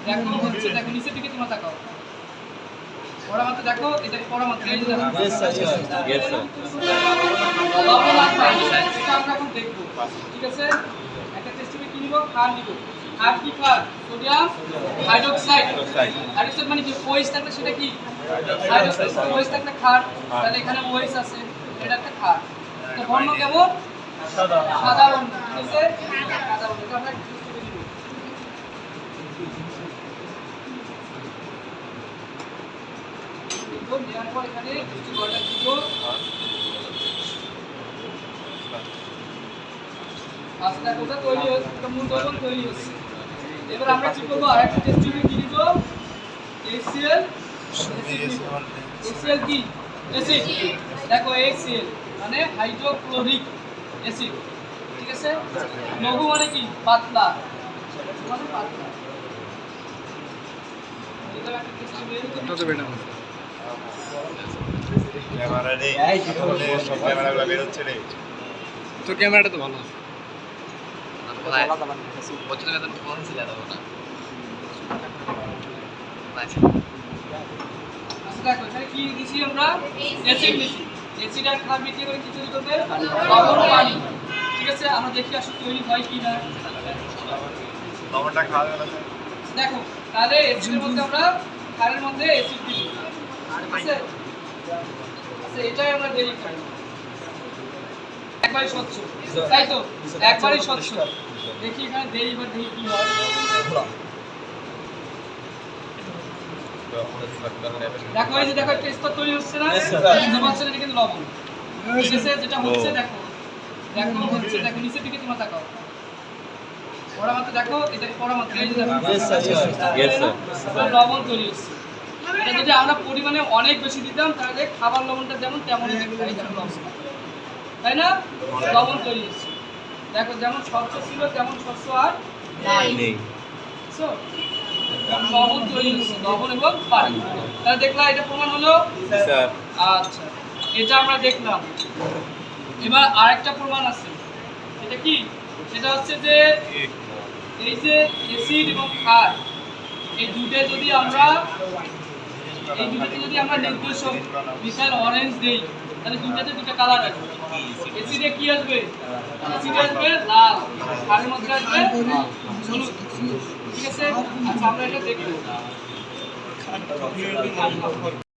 দেখো হচ্ছে, দেখো নিচের দিকে তোমরা তাকাও। পড়া মাত্র দেখো, এটা পড়া মাত্র এই যে দেখো। Yes sir. Yes sir. লবণ আর পানি, এটা আমরা এখন দেখবো। ঠিক আছে, একটা টেস্ট টিউবে কি নিব, ক্ষার নিব। ক্ষার কি ক্ষার? Sodium hydroxide. হাইড্রোক্সাইড মানে কি? OH থাকলে সেটা কি হাইড্রোক্সাইড, OH থাকলে ক্ষার, তাহলে এখানে OH আছে, এটা একটা ক্ষার। তো বর্ণ কেমন? সাদা বর্ণ। ঠিক আছে, সাদা বর্ণ। এটা আমরা টেস্ট টিউবে নিব। তো নেওয়ার পর এখানে কিছু গড়টা দিব। আচ্ছা, ওটা তৈরি হচ্ছে, এটা মূল দ্রবণ তৈরি হচ্ছে। এবার আমরা কি করব? আরেকটা টেস্ট টিউবে কি দিব? HCl। HCl কি? অ্যাসিড। দেখো HCl মানে হাইড্রোক্লোরিক অ্যাসিড। ঠিক আছে, লঘু মানে কি? পাতলা, মানে পাতলা। এটা একটা টেস্ট টিউবে ক্যামেরা নেই, তাহলে সব ক্যামেরাগুলো বের হচ্ছে রে। তোর ক্যামেরাটা তো ভালো আছে। আচ্ছা দেখো, এখানে কি দিছি আমরা? অ্যাসিড দিছি। অ্যাসিড আর ক্ষার মিশিয়ে করে কি তৈরি করবে? লবণ পানি। ঠিক আছে, আমরা দেখি আসলে তৈরি হয় কি না। লবণটা খাওয়া গেল না? দেখো, তাহলে অ্যাসিডের মধ্যে আমরা ক্ষারের মধ্যে অ্যাসিড দিব। ঠিক আছে, আচ্ছা এটাই আমরা দেরি করি। একবারই স্বচ্ছ, তাই তো? একবারই স্বচ্ছ। দেখি এখানে দেই, এবার দেখি কি হয়। দেখো এই যে দেখো একটা স্তর তৈরি হচ্ছে না? বুঝতে পারছো না? এটা কিন্তু লবণ। ঠিক আছে, যেটা হচ্ছে দেখো, দেখো হচ্ছে, দেখো নিচের দিকে তোমরা তাকাও। পড়া মাত্র দেখো, এটা পড়া মাত্র এই যে দেখো। Yes sir. Yes sir. এটা লবণ তৈরি হচ্ছে। এটা যদি আমরা পরিমাণে অনেক বেশি দিতাম তাহলে খাবার লবণটা যেমন তেমনই দেখতে, এই দেখো লবণ। তাই না? লবণ তৈরি হচ্ছে। দেখো যেমন স্বচ্ছ ছিল তেমন স্বচ্ছ আর নেই। সো লবণ তৈরি হচ্ছে, লবণ এবং পানি। তাহলে দেখলাম এটা প্রমাণ হলো। স্যার আচ্ছা, এটা আমরা দেখলাম। এবার আরেকটা প্রমাণ আছে। এটা কি? সেটা হচ্ছে যে এই যে অ্যাসিড এবং ক্ষার, এই দুটোতে যদি আমরা নির্দেশক মিথাইল অরেঞ্জ দেই, তাহলে দুটোতে দুটো কালার আসবে। অ্যাসিডে কি আসবে? অ্যাসিডে আসবে লাল, ক্ষারের মধ্যে আসবে হলুদ। ঠিক আছে, আচ্ছা আমরা এটা দেখব।